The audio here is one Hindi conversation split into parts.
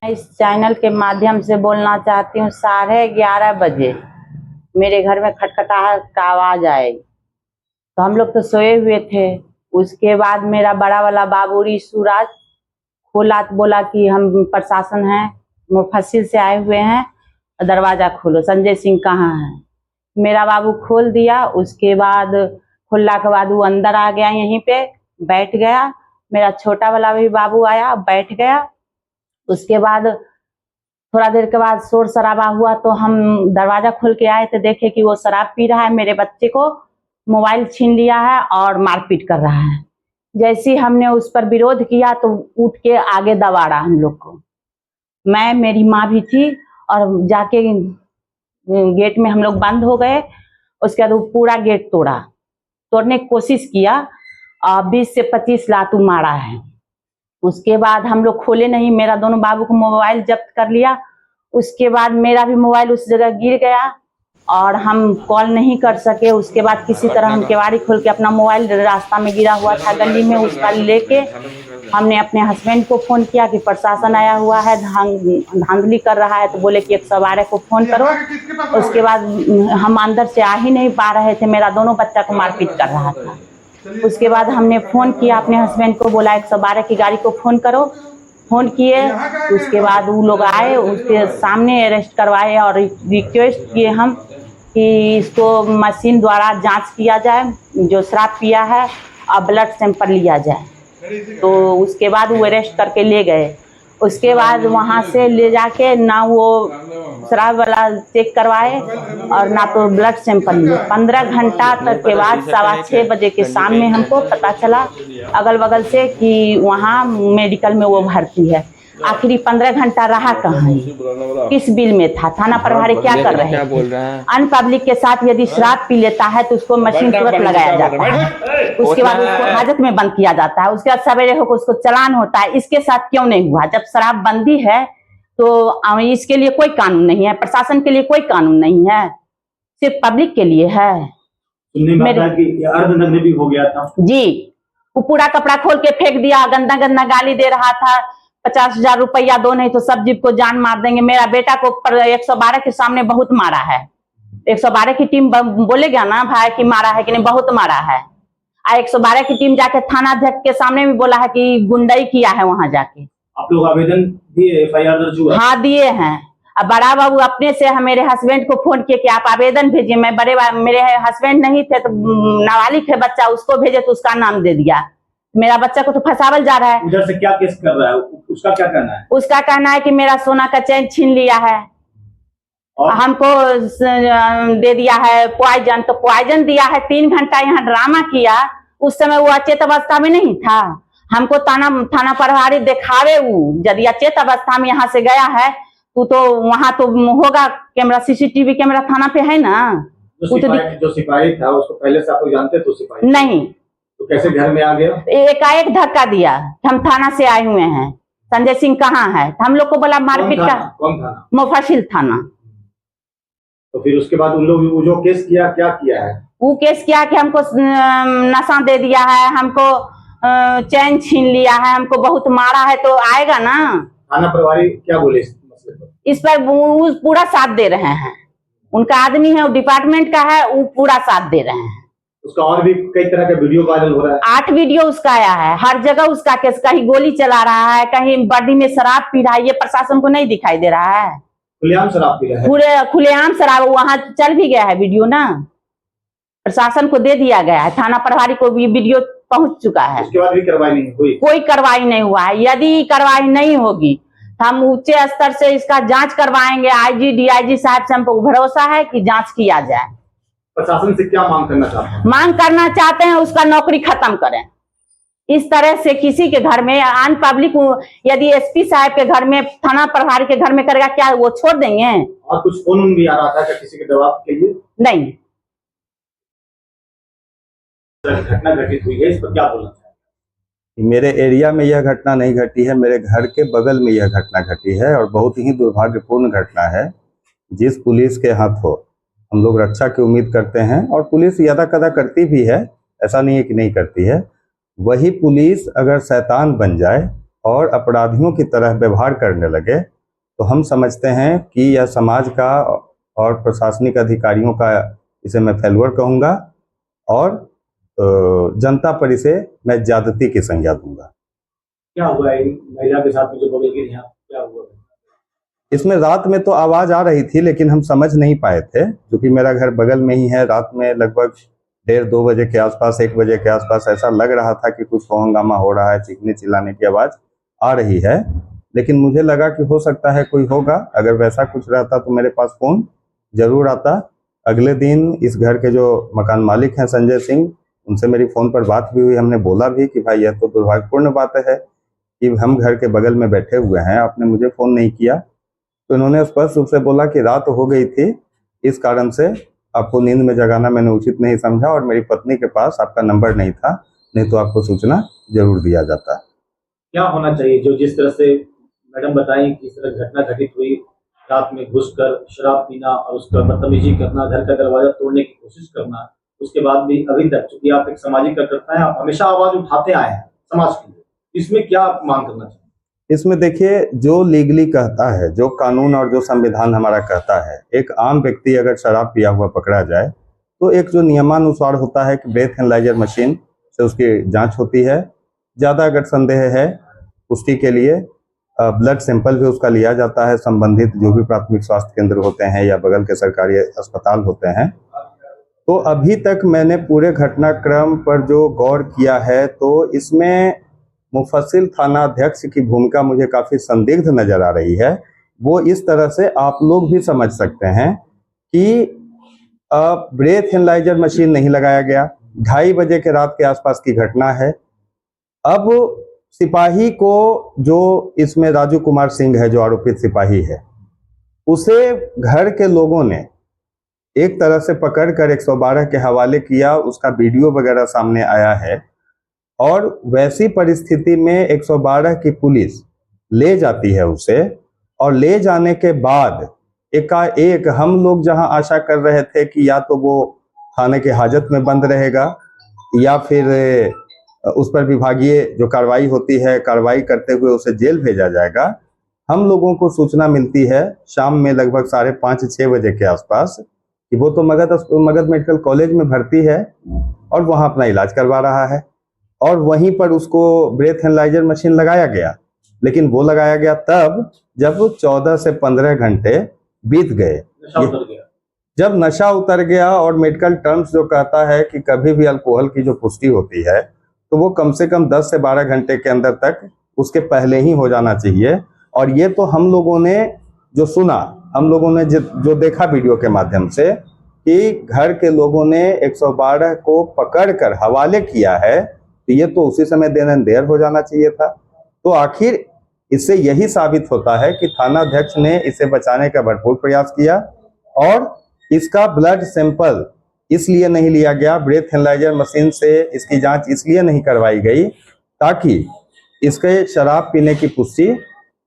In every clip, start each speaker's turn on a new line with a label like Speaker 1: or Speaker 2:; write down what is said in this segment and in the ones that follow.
Speaker 1: मैं इस चैनल के माध्यम से बोलना चाहती हूँ, 11:30 बजे मेरे घर में खटखटाहट का आवाज आई तो हम लोग तो सोए हुए थे। उसके बाद मेरा बड़ा वाला बाबू सूरज खोला तो बोला कि हम प्रशासन हैं, मुफस्सिल से आए हुए हैं, दरवाजा खोलो, संजय सिंह कहाँ है। मेरा बाबू खोल दिया। उसके बाद खुलने के बाद वो अंदर आ गया, यहीं पे बैठ गया। मेरा छोटा वाला भी बाबू आया, बैठ गया। उसके बाद थोड़ा देर के बाद शोर शराबा हुआ तो हम दरवाजा खोल के आए तो देखे कि वो शराब पी रहा है, मेरे बच्चे को मोबाइल छीन लिया है और मारपीट कर रहा है। जैसे हमने उस पर विरोध किया तो उठ के आगे दबाड़ा हम लोग को। मैं, मेरी माँ भी थी और जाके गेट में हम लोग बंद हो गए। उसके बाद वो पूरा गेट तोड़ने की कोशिश किया और 20 से 25 लात मारा है। उसके बाद हम लोग खोले नहीं, मेरा दोनों बाबू को मोबाइल जब्त कर लिया। उसके बाद मेरा भी मोबाइल उस जगह गिर गया और हम कॉल नहीं कर सके। उसके बाद किसी तरह हम केवाड़ी खोल के अपना मोबाइल रास्ता में गिरा हुआ था गली में, उसका लेके हमने अपने हस्बैंड को फोन किया कि प्रशासन आया हुआ है, धांधली कर रहा है, तो बोले कि 112 को फोन करो। उसके बाद हम अंदर से आ ही नहीं पा रहे थे, मेरा दोनों बच्चा को मारपीट कर रहा था। उसके बाद हमने फोन किया अपने हस्बैंड को, बोला 112 की गाड़ी को फोन करो। फोन किए, उसके बाद वो लोग आए, उसके सामने अरेस्ट करवाए और रिक्वेस्ट किए हम कि इसको मशीन द्वारा जांच किया जाए, जो शराब पिया है, और ब्लड सैंपल लिया जाए। तो उसके बाद वो अरेस्ट करके ले गए। उसके बाद वहाँ से ले जाके ना वो शराब वाला चेक करवाए और ना तो ब्लड सैंपल लिए। 15 घंटा तक के बाद 6:15 बजे के शाम में हमको पता चला अगल बगल से कि वहाँ मेडिकल में वो भर्ती है। आखिरी 15 घंटा रहा कहाँ, किस बिल में था? थाना प्रभारी क्या कर रहे हैं? अन पब्लिक के साथ यदि शराब पी लेता है तो उसको मशीन तुरंत लगाया जाता है, उसके बाद उसको हाजत में बंद किया जाता है, उसके बाद सवेरे होकर उसको चालान होता है। इसके साथ क्यों नहीं हुआ? जब शराब बंदी है तो इसके लिए कोई कानून नहीं है, प्रशासन के लिए कोई कानून नहीं है, सिर्फ पब्लिक के लिए है।
Speaker 2: अर्धनग्न भी हो गया था
Speaker 1: जी, वो पूरा कपड़ा खोल के फेंक दिया, गंदा गंदा गाली दे रहा था, 50,000 रुपया दो नहीं तो सब जीव को जान मार देंगे। मेरा बेटा को 112 के सामने बहुत मारा है। 112 की टीम बोलेगा ना भाई कि मारा है कि नहीं, बहुत मारा है। 112 की टीम जाके थाना अध्यक्ष के सामने भी बोला है कि गुंडाई किया है वहां जाके।
Speaker 2: आप लोग आवेदन दिए, FIR दर्ज हुआ?
Speaker 1: हाँ दिए हैं। अब बड़ा बाबू अपने से मेरे हस्बैंड को फोन किए कि आप आवेदन भेजिए। मैं मेरे हस्बैंड नहीं थे तो नाबालिग है बच्चा, उसको भेजे तो उसका नाम दे दिया। मेरा बच्चा को तो फंसावल जा रहा है।
Speaker 2: उधर से क्या केस कर रहा है? उसका क्या कहना है?
Speaker 1: उसका कहना है कि मेरा सोना का चैन छीन लिया है और हमको दे दिया है पॉइजन। तो पॉइजन दिया है, 3 घंटा यहाँ ड्रामा किया। उस समय वो अचेत अवस्था में नहीं था। हमको थाना प्रभारी दिखावे, यदि अचेत अवस्था में यहाँ से गया है तो वहां तो होगा कैमरा, CCTV कैमरा थाना पे है ना।
Speaker 2: जो सिपाही था उसको पहले से आप लोग जानते थे? सिपाही
Speaker 1: नहीं,
Speaker 2: तो कैसे घर में आ गया?
Speaker 1: एकाएक धक्का दिया। हम थाना से आए हुए हैं, संजय सिंह कहाँ है? हम लोग को बोला मारपीट का।
Speaker 2: कौन थाना?
Speaker 1: मुफस्सिल थाना।
Speaker 2: तो फिर उसके बाद उन लोग जो केस किया, क्या किया है?
Speaker 1: वो केस किया कि हमको नशा दे दिया है, हमको चैन छीन लिया है, हमको बहुत मारा है। तो आएगा ना।
Speaker 2: थाना प्रभारी क्या बोले इस मसले पर?
Speaker 1: इस पर वो पूरा साथ दे रहे हैं। उनका आदमी है, वो डिपार्टमेंट का है, वो पूरा साथ दे रहे हैं।
Speaker 2: उसका और भी कई तरह का वीडियो वायरल हो रहा है।
Speaker 1: 8 वीडियो उसका आया है, हर जगह उसका केस, कहीं गोली चला रहा है, कहीं बर्दी में शराब पी रहा है। ये प्रशासन को नहीं दिखाई दे रहा है?
Speaker 2: खुलेआम शराब पी रहा है,
Speaker 1: खुलेआम शराब वहां चल भी गया है वीडियो ना, प्रशासन को दे दिया गया है, थाना प्रभारी को भी वीडियो पहुंच चुका है।
Speaker 2: उसके बाद भी कार्रवाई नहीं हुई?
Speaker 1: कोई कार्रवाई नहीं हुआ है। यदि कार्रवाई नहीं होगी हम उच्च स्तर से इसका जांच करवाएंगे। IG DIG साहब से हमको भरोसा है कि जांच किया जाए।
Speaker 2: प्रशासन से क्या मांग करना चाहते हैं?
Speaker 1: मांग करना चाहते हैं उसका नौकरी खत्म करें। इस तरह से किसी के घर में अन पब्लिक, यदि SP साहब के घर में, थाना प्रभारी के घर में करेगा, क्या वो छोड़ देंगे?
Speaker 2: और कुछ फोन भी आ रहा था किसी के दबाव के लिए?
Speaker 1: नहीं।
Speaker 2: घटना घटित हुई है, इस पर क्या बोलना चाहिए?
Speaker 3: मेरे एरिया में यह घटना नहीं घटी है, मेरे घर के बगल में यह घटना घटी है और बहुत ही दुर्भाग्यपूर्ण घटना है। जिस पुलिस के हाथों हम लोग रक्षा की उम्मीद करते हैं और पुलिस यदा कदा करती भी है, ऐसा नहीं है कि नहीं करती है, वही पुलिस अगर शैतान बन जाए और अपराधियों की तरह व्यवहार करने लगे तो हम समझते हैं कि यह समाज का और प्रशासनिक अधिकारियों का, इसे मैं फेल्योर कहूँगा, और जनता पर इसे मैं ज्यादती की संज्ञा दूंगा।
Speaker 2: क्या हुआ है महिला के साथ में जो बगल की यहाँ क्या हुआ?
Speaker 3: इसमें रात में तो आवाज आ रही थी लेकिन हम समझ नहीं पाए थे, क्योंकि मेरा घर बगल में ही है। रात में लगभग 1:30-2 बजे के आसपास, 1 बजे के आसपास ऐसा लग रहा था कि कुछ हंगामा हो रहा है, चीखने चिल्लाने की आवाज आ रही है। लेकिन मुझे लगा कि हो सकता है कोई होगा, अगर वैसा कुछ रहता तो मेरे पास फोन जरूर आता। अगले दिन इस घर के जो मकान मालिक हैं संजय सिंह, उनसे मेरी फोन पर बात भी हुई। हमने बोला भी कि भाई यह तो दुर्भाग्यपूर्ण बात है कि हम घर के बगल में बैठे हुए हैं, आपने मुझे फोन नहीं किया। तो इन्होंने स्पष्ट रूप से बोला कि रात हो गई थी, इस कारण से आपको नींद में जगाना मैंने उचित नहीं समझा, और मेरी पत्नी के पास आपका नंबर नहीं था, नहीं तो आपको सूचना जरूर दिया जाता।
Speaker 2: क्या होना चाहिए जो जिस तरह से मैडम बताई कि इस तरह घटना घटित हुई, रात में घुसकर शराब पीना और उसका बदतमीजी करना, घर का दरवाजा तोड़ने की कोशिश करना, उसके बाद भी अभी तक, चूंकि आप एक सामाजिक कार्यकर्ता हैं, आप हमेशा आवाज उठाते आए हैं समाज के लिए, इसमें क्या आप मांग करना चाहिए?
Speaker 3: इसमें देखिए, जो लीगली कहता है, जो कानून और जो संविधान हमारा कहता है, एक आम व्यक्ति अगर शराब पिया हुआ पकड़ा जाए तो एक जो नियमानुसार होता है कि ब्रेथ एनालाइजर मशीन से उसकी जांच होती है। ज़्यादा अगर संदेह है पुष्टि के लिए ब्लड सैंपल भी उसका लिया जाता है, संबंधित जो भी प्राथमिक स्वास्थ्य केंद्र होते हैं या बगल के सरकारी अस्पताल होते हैं। तो अभी तक मैंने पूरे घटनाक्रम पर जो गौर किया है, तो इसमें मुफस्सिल थाना अध्यक्ष की भूमिका मुझे काफ़ी संदिग्ध नजर आ रही है। वो इस तरह से आप लोग भी समझ सकते हैं कि ब्रेथ एनालाइजर मशीन नहीं लगाया गया, 2:30 बजे के रात के आसपास की घटना है। अब सिपाही को, जो इसमें राजू कुमार सिंह है जो आरोपित सिपाही है, उसे घर के लोगों ने एक तरह से पकड़कर 112 के हवाले किया, उसका वीडियो वगैरह सामने आया है। और वैसी परिस्थिति में 112 की पुलिस ले जाती है उसे, और ले जाने के बाद एकाएक हम लोग जहां आशा कर रहे थे कि या तो वो थाने के हाजत में बंद रहेगा या फिर उस पर विभागीय जो कार्रवाई होती है, कार्रवाई करते हुए उसे जेल भेजा जाएगा, हम लोगों को सूचना मिलती है शाम में लगभग 5:30-6 बजे के आसपास कि वो तो मगध मेडिकल कॉलेज में भर्ती है और वहां अपना इलाज करवा रहा है, और वहीं पर उसको ब्रेथ एनालाइजर मशीन लगाया गया। लेकिन वो लगाया गया तब जब 14 से 15 घंटे बीत गए, जब नशा उतर गया। और मेडिकल टर्म्स जो कहता है कि कभी भी अल्कोहल की जो पुष्टि होती है तो वो कम से कम 10 से 12 घंटे के अंदर तक उसके पहले ही हो जाना चाहिए। और ये तो हम लोगों ने जो सुना, हम लोगों ने जो देखा वीडियो के माध्यम से कि घर के लोगों ने 112 को पकड़कर हवाले किया है, तो ये तो उसी समय देर हो जाना चाहिए था। तो आखिर इससे यही साबित होता है कि थाना अध्यक्ष ने इसे बचाने का भरपूर प्रयास किया, और इसका ब्लड सैंपल इसलिए नहीं लिया गया, ब्रेथ एनालाइजर मशीन से इसकी जांच इसलिए नहीं करवाई गई ताकि इसके शराब पीने की पुष्टि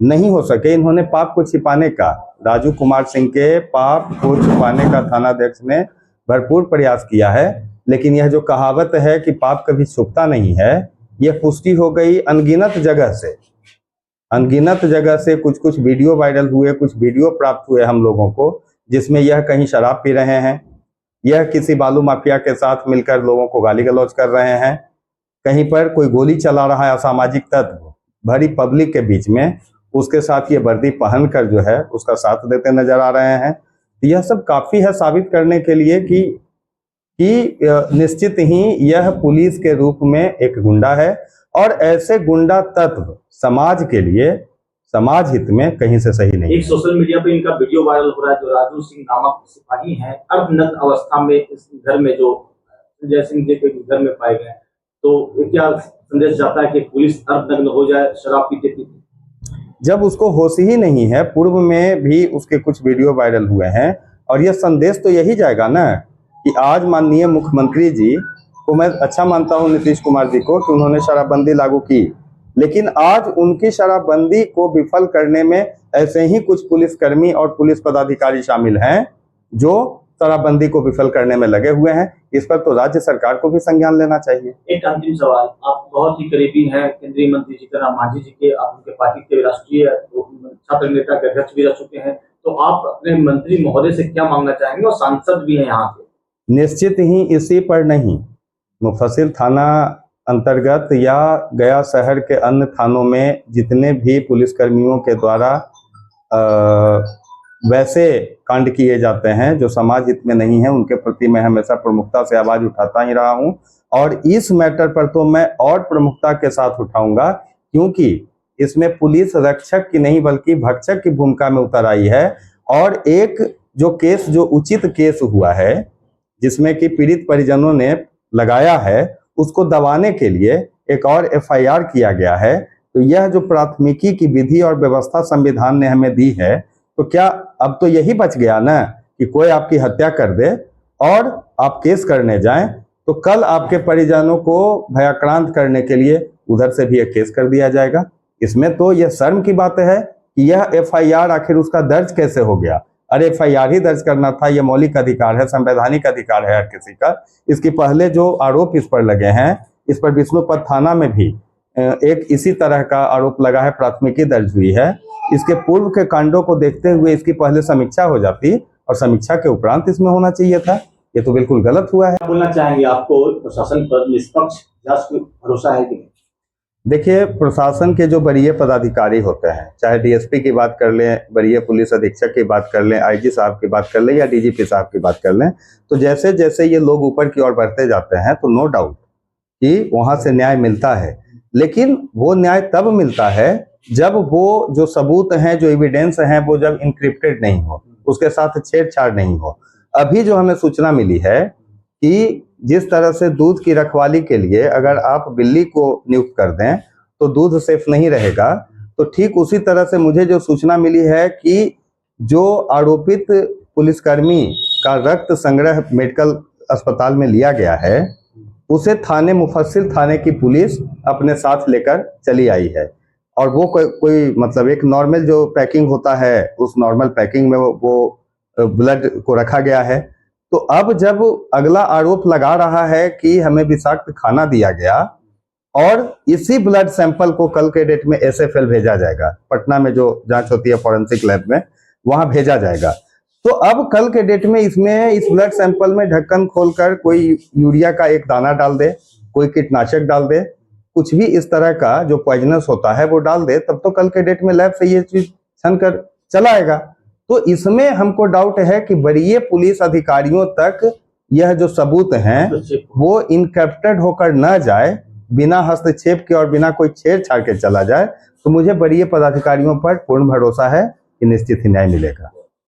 Speaker 3: नहीं हो सके। इन्होंने पाप को छिपाने का, राजू कुमार सिंह के पाप को छिपाने का थाना अध्यक्ष ने भरपूर प्रयास किया है। लेकिन यह जो कहावत है कि पाप कभी छुपता नहीं है, यह पुष्टि हो गई अनगिनत जगह से कुछ वीडियो वायरल हुए, कुछ वीडियो प्राप्त हुए हम लोगों को, जिसमें यह कहीं शराब पी रहे हैं, यह किसी बालू माफिया के साथ मिलकर लोगों को गाली गलौज कर रहे हैं, कहीं पर कोई गोली चला रहा है असामाजिक तत्व भरी पब्लिक के बीच में, उसके साथ ये वर्दी पहनकर जो है उसका साथ देते नजर आ रहे हैं। यह सब काफी है साबित करने के लिए कि निश्चित ही यह पुलिस के रूप में एक गुंडा है, और ऐसे गुंडा तत्व समाज के लिए, समाज हित में कहीं से सही नहीं।
Speaker 2: एक सोशल मीडिया पे इनका वीडियो वायरल हो रहा है, जो राजू सिंह नामक सिपाही हैं, अर्धनग्न अवस्था में इस घर में, जो संजय सिंह जी के घर में पाए गए, तो क्या संदेश जाता है कि पुलिस अर्धनग्न हो जाए शराब पीते पीते? जब
Speaker 3: उसको होश ही नहीं है, पूर्व में भी उसके कुछ वीडियो वायरल हुए हैं, और यह संदेश तो यही जाएगा ना कि आज माननीय मुख्यमंत्री जी को मैं अच्छा मानता हूं, नीतीश कुमार जी को, कि उन्होंने शराबबंदी लागू की, लेकिन आज उनकी शराबबंदी को विफल करने में ऐसे ही कुछ पुलिसकर्मी और पुलिस पदाधिकारी शामिल हैं जो शराबबंदी को विफल करने में लगे हुए हैं। इस पर तो राज्य सरकार को भी संज्ञान लेना चाहिए।
Speaker 2: एक अंतिम सवाल, आप बहुत ही करीबी हैं केंद्रीय मंत्री जीतन राम मांझी जी के, आप उनके पार्टी के राष्ट्रीय छात्र नेता के अध्यक्ष भी रह चुके हैं, तो आप अपने मंत्री महोदय से क्या मांगना चाहेंगे, और सांसद भी हैं यहाँ के?
Speaker 3: निश्चित ही इसी पर नहीं, मुफस्सिल थाना अंतर्गत या गया शहर के अन्य थानों में जितने भी पुलिसकर्मियों के द्वारा वैसे कांड किए जाते हैं जो समाज हित में नहीं है, उनके प्रति मैं हमेशा प्रमुखता से आवाज उठाता ही रहा हूं, और इस मैटर पर तो मैं और प्रमुखता के साथ उठाऊंगा, क्योंकि इसमें पुलिस रक्षक की नहीं बल्कि भक्षक की भूमिका में उतर आई है। और एक जो केस, जो उचित केस हुआ है जिसमें कि पीड़ित परिजनों ने लगाया है, उसको दबाने के लिए एक और FIR किया गया है। तो यह जो प्राथमिकी की विधि और व्यवस्था संविधान ने हमें दी है, तो क्या अब तो यही बच गया ना कि कोई आपकी हत्या कर दे और आप केस करने जाएं, तो कल आपके परिजनों को भयाक्रांत करने के लिए उधर से भी एक केस कर दिया जाएगा। इसमें तो यह शर्म की बात है कि यह FIR आखिर उसका दर्ज कैसे हो गया। अरे FIR ही दर्ज करना था, यह मौलिक अधिकार है, संवैधानिक अधिकार है हर किसी का। इसके पहले जो आरोप इस पर लगे हैं, इस पर विष्णुपद थाना में भी एक इसी तरह का आरोप लगा है, प्राथमिकी दर्ज हुई है। इसके पूर्व के कांडों को देखते हुए इसकी पहले समीक्षा हो जाती और समीक्षा के उपरांत इसमें होना चाहिए था। ये तो बिल्कुल गलत हुआ है।
Speaker 2: बोलना चाहेंगे, आपको प्रशासन पर निष्पक्ष जांच पर भरोसा है कि नहीं?
Speaker 3: देखिए, प्रशासन के जो वरीय पदाधिकारी होते हैं, चाहे DSP की बात कर लें, वरीय पुलिस अधीक्षक की बात कर लें, IG साहब की बात कर लें या DGP साहब की बात कर लें, तो जैसे जैसे ये लोग ऊपर की ओर बढ़ते जाते हैं तो नो डाउट कि वहां से न्याय मिलता है। लेकिन वो न्याय तब मिलता है जब वो जो सबूत हैं, जो एविडेंस हैं, वो जब इंक्रिप्टेड नहीं हो, उसके साथ छेड़छाड़ नहीं हो। अभी जो हमें सूचना मिली है कि जिस तरह से दूध की रखवाली के लिए अगर आप बिल्ली को नियुक्त कर दें तो दूध सेफ नहीं रहेगा, तो ठीक उसी तरह से मुझे जो सूचना मिली है कि जो आरोपित पुलिसकर्मी का रक्त संग्रह मेडिकल अस्पताल में लिया गया है, उसे थाने मुफस्सिल थाने की पुलिस अपने साथ लेकर चली आई है। और वो कोई मतलब एक नॉर्मल जो पैकिंग होता है, उस नॉर्मल पैकिंग में वो ब्लड को रखा गया है। तो अब जब अगला आरोप लगा रहा है कि हमें विषाक्त खाना दिया गया, और इसी ब्लड सैंपल को कल के डेट में SFL भेजा जाएगा, पटना में जो जांच होती है फॉरेंसिक लैब में, वहां भेजा जाएगा। तो अब कल के डेट में इसमें इस ब्लड सैंपल में ढक्कन खोलकर कोई यूरिया का एक दाना डाल दे, कोई कीटनाशक डाल दे, कुछ भी इस तरह का जो पॉइजनस होता है वो डाल दे, तब तो कल के डेट में लैब से ये चीज छन कर चला आएगा। तो इसमें हमको डाउट है कि वरीय पुलिस अधिकारियों तक यह जो सबूत हैं वो इनकैप्टेड होकर न जाए, बिना हस्तक्षेप के और बिना कोई छेड़छाड़ के चला जाए। तो मुझे वरीय पदाधिकारियों पर पूर्ण भरोसा है कि निश्चित ही न्याय मिलेगा।